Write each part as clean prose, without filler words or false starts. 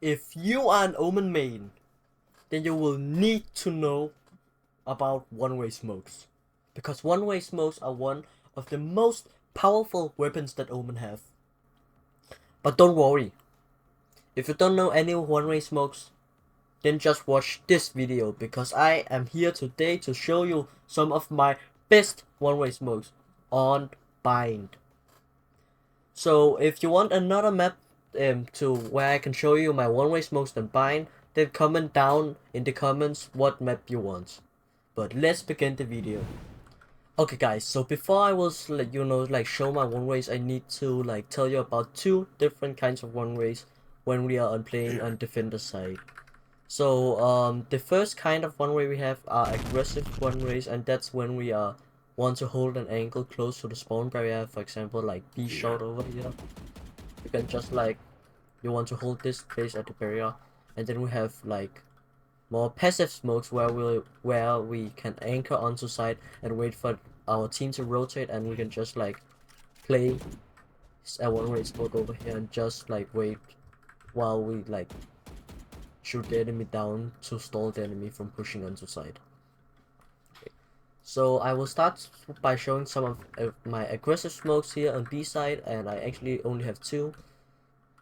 If you are an Omen main, then you will need to know about one-way smokes. Because one-way smokes are one of the most powerful weapons that Omen have. But don't worry, if you don't know any one-way smokes, then just watch this video because I am here today to show you some of my best one-way smokes on Bind. So if you want another map to where I can show you my one-way smokes on Bind, then comment down in the comments what map you want. But let's begin the video. Okay guys, so before I will let you know show my one-ways, I need to tell you about two different kinds of one-ways when we are playing on defender side. So the first kind of one-way we have are aggressive one-ways, and that's when we want to hold an angle close to the spawn barrier, for example like B short over here. You can just you want to hold this place at the barrier, and then we have more passive smokes where we can anchor onto side and wait for our team to rotate, and we can just play a one-way smoke over here and just wait while we shoot the enemy down to stall the enemy from pushing onto side. Okay. So I will start by showing some of my aggressive smokes here on B side, and I actually only have two,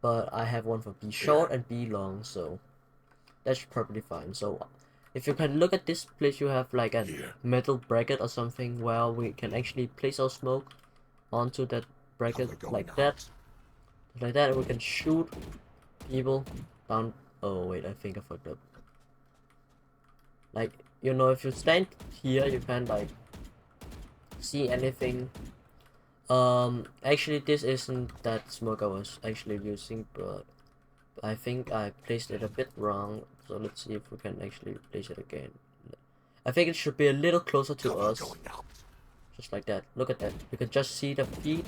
but I have one for B short and B long, so that's probably fine. So if you can look at this place, you have like a metal bracket or something where we can actually place our smoke onto that bracket like that, and we can shoot people down. Oh wait, I think I fucked up. Like, you know, if you stand here, you can't see anything. Actually this isn't that smoke I was actually using, but I think I placed it a bit wrong, so let's see if we can actually place it again. I think it should be a little closer to us, just like that. Look at that, you can just see the feet,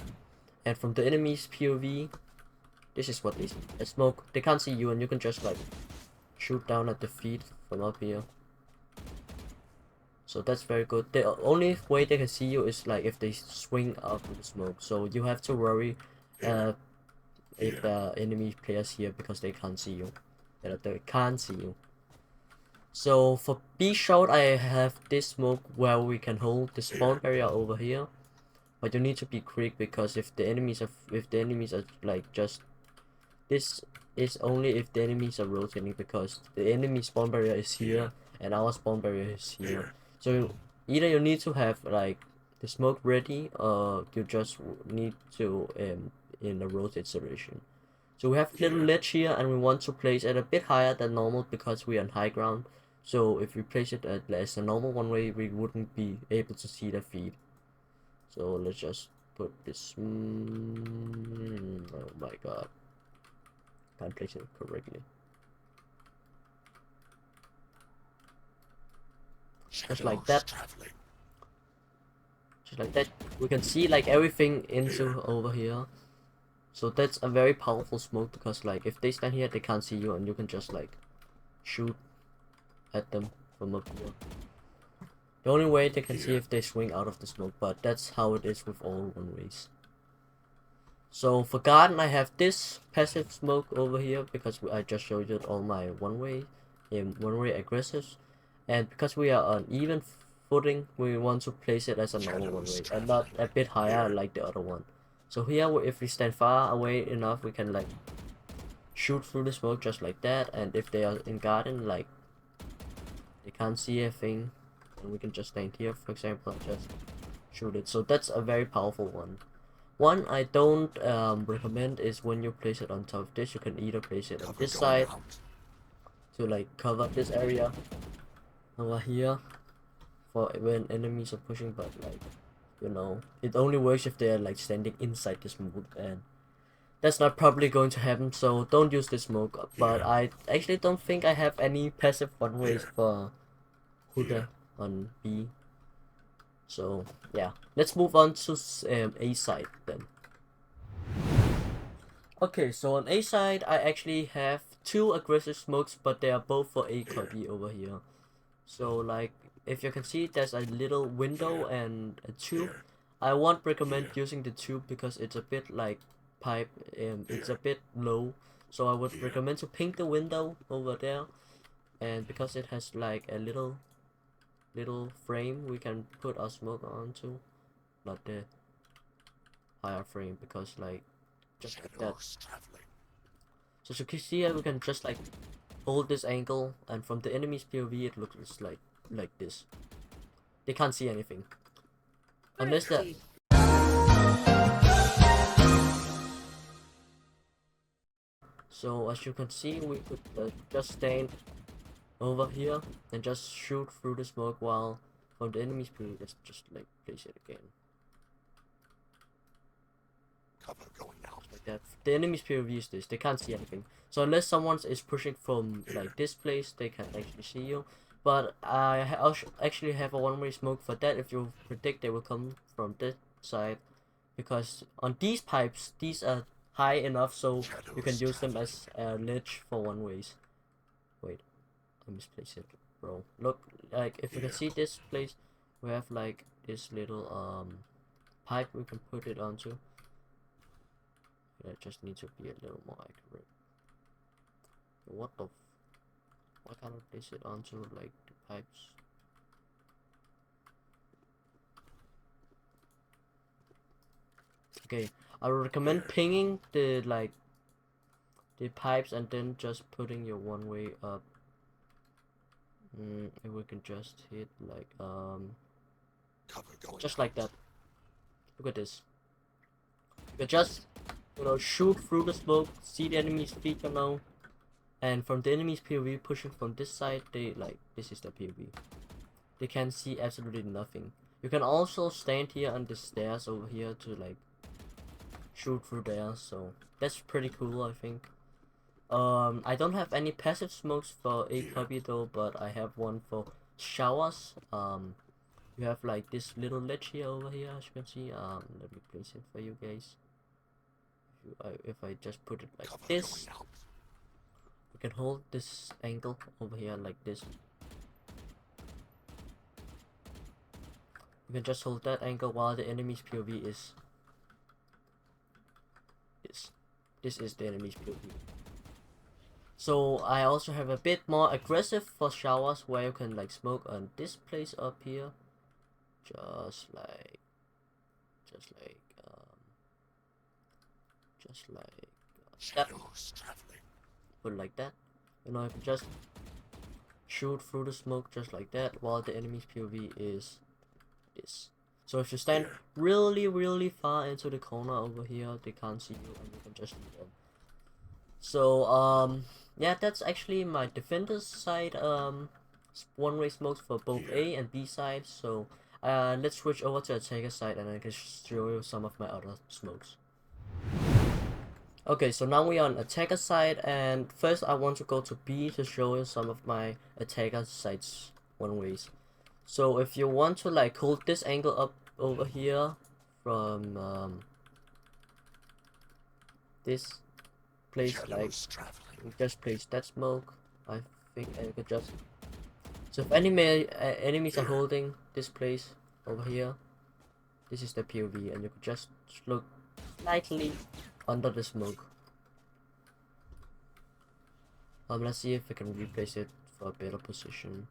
and from the enemy's POV, this is what they see. A smoke, they can't see you, and you can just shoot down at the feet from up here. So that's very good. The only way they can see you is if they swing up with the smoke, so you have to worry if the enemy players here because they can't see you. They can't see you. So for B short, I have this smoke where we can hold the spawn barrier over here, but you need to be quick because if the enemies are just, this is only if the enemies are rotating, because the enemy spawn barrier is here and our spawn barrier is here. So either you need to have the smoke ready, or you just need to in a rotate situation. So we have little ledge here, and we want to place it a bit higher than normal because we are on high ground. So if we place it as a normal one way, we wouldn't be able to see the feed. So let's just put this. Oh my god, can't place it correctly. Just like that. Just like that. We can see everything into over here. So that's a very powerful smoke because if they stand here, they can't see you, and you can just shoot at them from up here. The only way they can see if they swing out of the smoke, but that's how it is with all one-ways. So for garden, I have this passive smoke over here because I just showed you all my one-way aggressives, and because we are on even footing, we want to place it as a normal one-way and not a bit higher like the other one. So here, if we stand far away enough, we can shoot through the smoke just like that, and if they are in garden, they can't see a thing, and we can just stand here, for example, and just shoot it. So that's a very powerful one. One I don't recommend is when you place it on top of this. You can either place it on this side to cover this area over here for when enemies are pushing, but you know, it only works if they are standing inside the smoke, and that's not probably going to happen, so don't use this smoke. But I actually don't think I have any passive one-ways for Huda on B. So yeah, let's move on to A side then. Okay, so on A side, I actually have two aggressive smokes, but they are both for A copy over here. So if you can see, there's a little window and a tube. I won't recommend using the tube because it's a bit pipe, it's a bit low, So I would recommend to pink the window over there, and because it has like a little frame we can put our smoke onto, not the higher frame, because like just like that. So as you can see here, we can just like hold this angle, and from the enemy's POV it looks like this. They can't see anything unless that. So as you can see, we could just stand over here and just shoot through the smoke, while from the enemy's POV just like place it again. Cover going out. Like that. The enemy's POV is this, they can't see anything. So unless someone is pushing from like this place, they can actually see you. But I actually have a one-way smoke for that if you predict they will come from this side. Because on these pipes, these are high enough so you can use them as a ledge for one-ways. Wait, I misplaced it, bro. Look, like if you can see this place, we have like this little pipe we can put it onto. It just needs to be a little more accurate. What the why can't I place it onto like the pipes? Okay, I would recommend pinging the pipes and then just putting your one way up. And we can just hit like just like that. Look at this. You can just, you know, shoot through the smoke, see the enemy's feet, you know, and from the enemy's POV pushing from this side, they like this is the POV. They can see absolutely nothing. You can also stand here on the stairs over here to like shoot through there, so that's pretty cool, I think. I don't have any passive smokes for a copy though, but I have one for showers. You have like this little ledge here over here, as you can see. Let me place it for you guys. If I just put it like this, we can hold this angle over here like this. You can just hold that angle while the enemy's POV is this. This is the enemy's POV. So I also have a bit more aggressive for showers, where you can like smoke on this place up here, just like that. Put it like that. You know, you can just shoot through the smoke just like that, while the enemy's POV is this. So if you stand really far into the corner over here, they can't see you, and you can just do them. So yeah, that's actually my defender's side one-way smokes for both A and B sides. So let's switch over to attacker side, and I can show you some of my other smokes. Okay, so now we are on attacker side, and first I want to go to B to show you some of my attacker sides one-ways. So if you want to like hold this angle up over here from this place, like just place that smoke, I think, and you could just, so if enemies are holding this place over here, this is the POV, and you could just look slightly under the smoke. Let's see if we can replace it for a better position.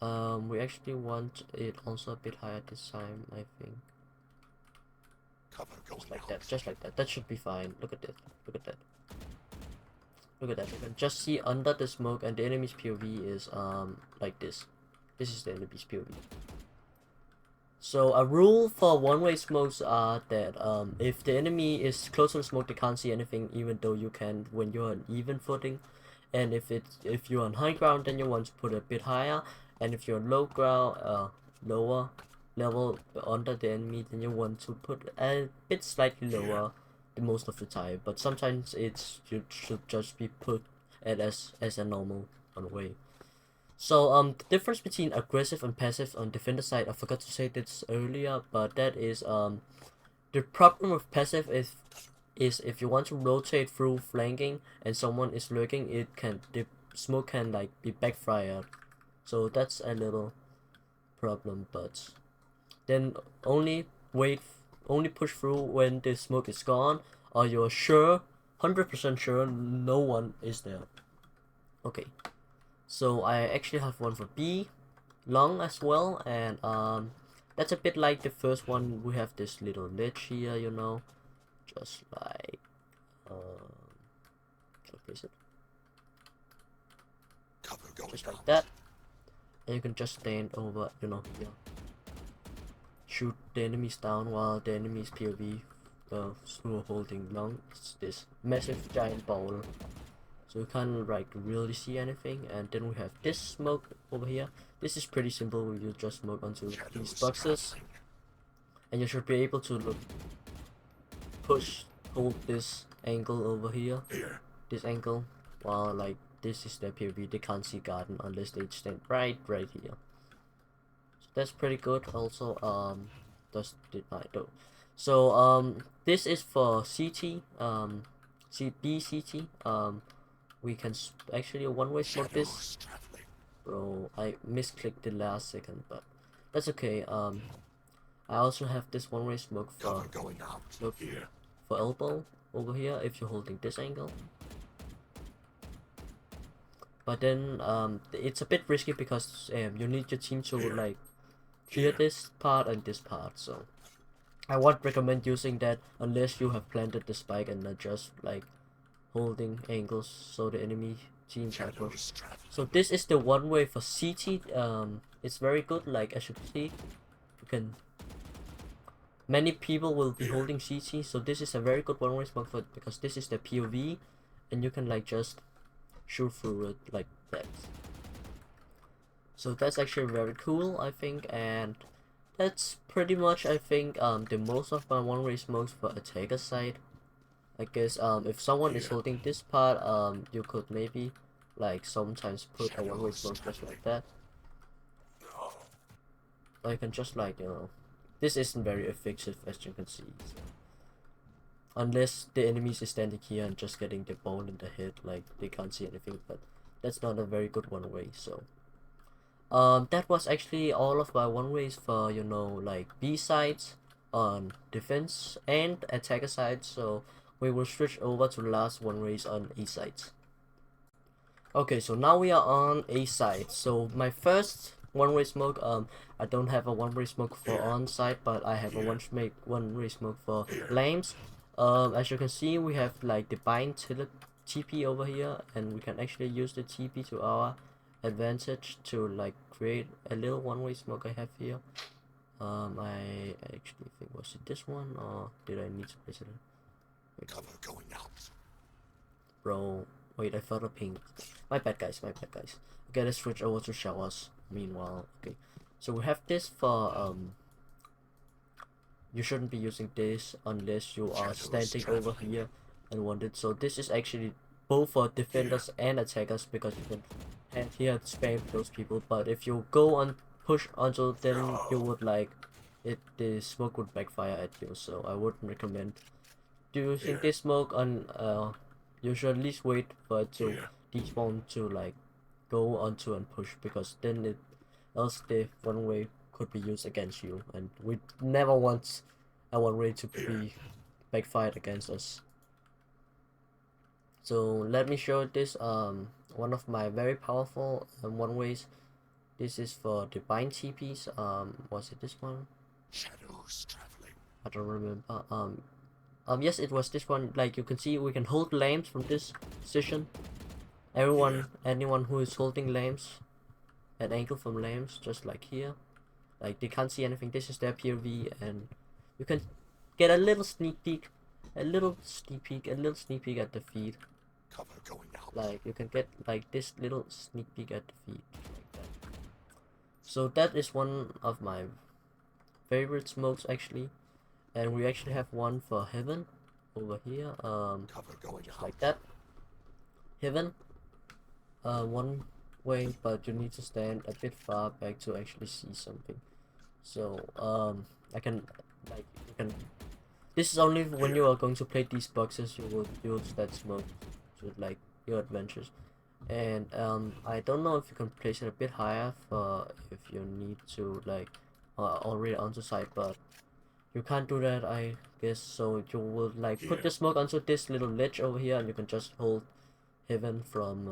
We actually want it also a bit higher this time, I think. Just like that, just like that. That should be fine. Look at that. Look at that. Look at that. You can just see under the smoke, and the enemy's POV is like this. This is the enemy's POV. So a rule for one-way smokes are that if the enemy is close to the smoke, they can't see anything, even though you can when you're on even footing. And if you're on high ground, then you want to put it a bit higher. And if you're on low ground, lower level under the enemy, then you want to put a bit slightly lower the most of the time. But sometimes you should just be put as a normal one way. So the difference between aggressive and passive on defender side, I forgot to say this earlier, but that is the problem with passive is if you want to rotate through flanking and someone is lurking, the smoke can like be backfired. So that's a little problem, but then only push through when the smoke is gone, or you're sure 100% sure no one is there. Okay, so I actually have one for B, long as well, and that's a bit like the first one. We have this little ledge here, you know, just like can I place it? Cover going Just out. like that, and you can just stand over, you know, here. Shoot the enemies down while the enemies POV who are holding long. It's this massive giant ball, so you can't like really see anything. And then we have this smoke over here. This is pretty simple. You just smoke onto these boxes, and you should be able to look, hold this angle over here, Here. this angle, while like this is their POV. They can't see garden unless they stand right here. That's pretty good. Also, does did I do? So this is for CT. CT. We can actually one-way smoke this. Shadows traveling. Bro, I misclicked the last second, but that's okay. I also have this one-way smoke for Cover going out. look Here. for elbow over here if you're holding this angle. But then it's a bit risky because you need your team to like clear this part and this part, so I won't recommend using that unless you have planted the spike and not just like holding angles so the enemy team can push. Shadows traveling. So this is the one way for CT. It's very good. Like as you can see, you can. Many people will be holding CT, so this is a very good one way smoke for because this is the POV, and you can like just shoot through it like that. So that's actually very cool, I think, and that's pretty much, I think, the most of my one-way smokes for attacker side. I guess if someone is holding this part, you could maybe like sometimes put a one-way smoke just like that. Or you can just like, you know, this isn't very effective as you can see. So. Unless the enemies is standing here and just getting the ball in the head, like they can't see anything, but that's not a very good one-way, so. That was actually all of my one-ways for, you know, like B sides on defense and attacker side, so we will switch over to the last one-ways on A sides. Okay, so now we are on A side. So my first one-way smoke, I don't have a one-way smoke for on side, but I have a one-way smoke for lames. As you can see, we have like the bind TP over here, and we can actually use the TP to our advantage to like create a little one-way smoke I have here. I actually think, was it this one or did I need to place it? Cover going out. Bro, wait, I thought of pink. My bad guys, my bad guys. Okay, let's switch over to showers. Meanwhile, okay. So we have this for you shouldn't be using this unless you are standing over here and want it. So this is actually both for defenders and attackers because you can and here spam those people, but if you go on push onto them you would like the smoke would backfire at you, so I wouldn't recommend using this smoke on you should at least wait for it to despawn to like go onto and push, because then else the one way could be used against you, and we never want a one way to be backfired against us. So let me show this one of my very powerful one ways. This is for the bind TPs. Was it this one? Shadows traveling. I don't remember. Yes, it was this one. Like you can see, we can hold lamps from this position. Anyone who is holding lamps, an angle from lamps, just like here. Like they can't see anything. This is their POV, and you can get a little sneak peek, a little sneak peek at the feed. Cover going out. Like you can get like this little sneak peek at the feed, like that. So that is one of my favorite smokes actually, and we actually have one for heaven over here. Cover going Just out. like that. Heaven. One way, but you need to stand a bit far back to actually see something. So I can like you can. This is only when you are going to play these boxes you will use that smoke to like your adventures. And I don't know if you can place it a bit higher for if you need to like already onto site, but you can't do that, I this. So you will like put the smoke onto this little ledge over here, and you can just hold heaven from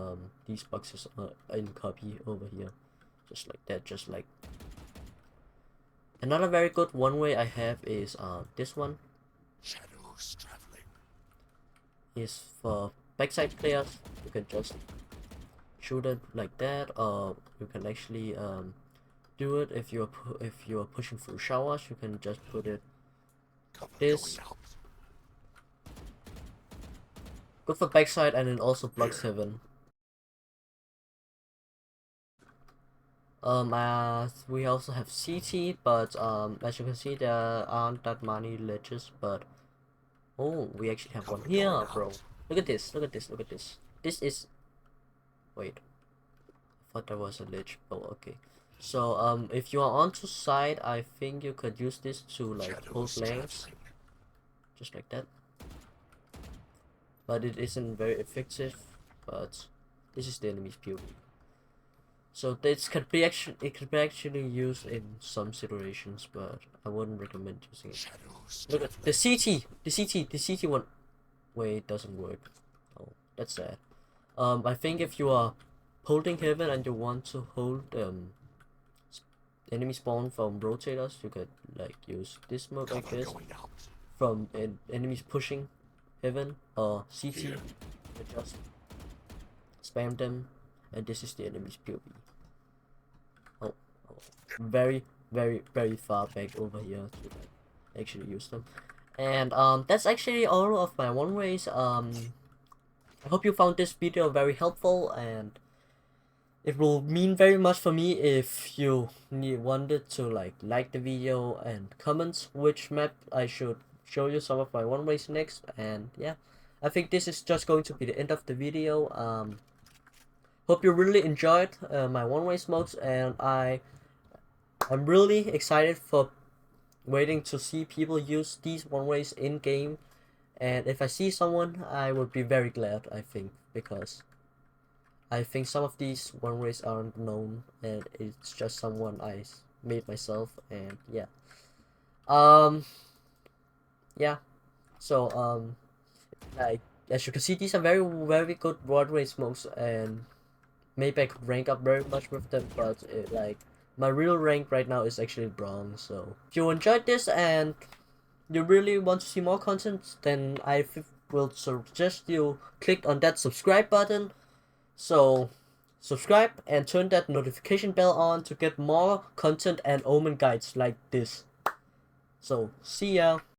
these boxes in copy over here, just like that, just like. Another very good one way I have is this one. Shadows traveling. Is for backside players. You can just shoot it like that, or you can actually do it if you're pushing through showers. You can just put it Cover this. going out. Good for backside, and it also blocks heaven. We also have CT, but as you can see, there aren't that many ledges. But oh, we actually have one Cover here, going bro. out. Look at this! Look at this! Look at this! This is. Wait, I thought there was a ledge. Oh, okay. So if you are onto side, I think you could use this to like hold Shadows flanks, traveling. just like that. But it isn't very effective. But this is the enemy's POV. So this could be actually used in some situations, but I wouldn't recommend using it. Shadows Look at the traveling. the CT one. Wait, it doesn't work. Oh, that's sad. I think if you are holding heaven and you want to hold enemy spawn from rotators, you could like use this mode like Cover this going out. from enemies pushing heaven or CT. Here. You just spam them, and this is the enemy's POV. Oh, very far back over here to like actually use them. And that's actually all of my one ways. I hope you found this video very helpful, and it will mean very much for me if you wanted to like the video and comment which map I should show you some of my one ways next. And yeah, I think this is just going to be the end of the video. Hope you really enjoyed my one way modes, and I'm really excited for waiting to see people use these one ways in game. And if I see someone, I would be very glad, I think, because I think some of these one ways aren't known, and it's just someone I made myself. And yeah, um yeah, so like as you can see, these are very good one way smokes, and maybe I could rank up very much with them, but like my real rank right now is actually bronze. So if you enjoyed this and you really want to see more content, then I will suggest you click on that subscribe button. So subscribe and turn that notification bell on to get more content and Omen guides like this. So see ya.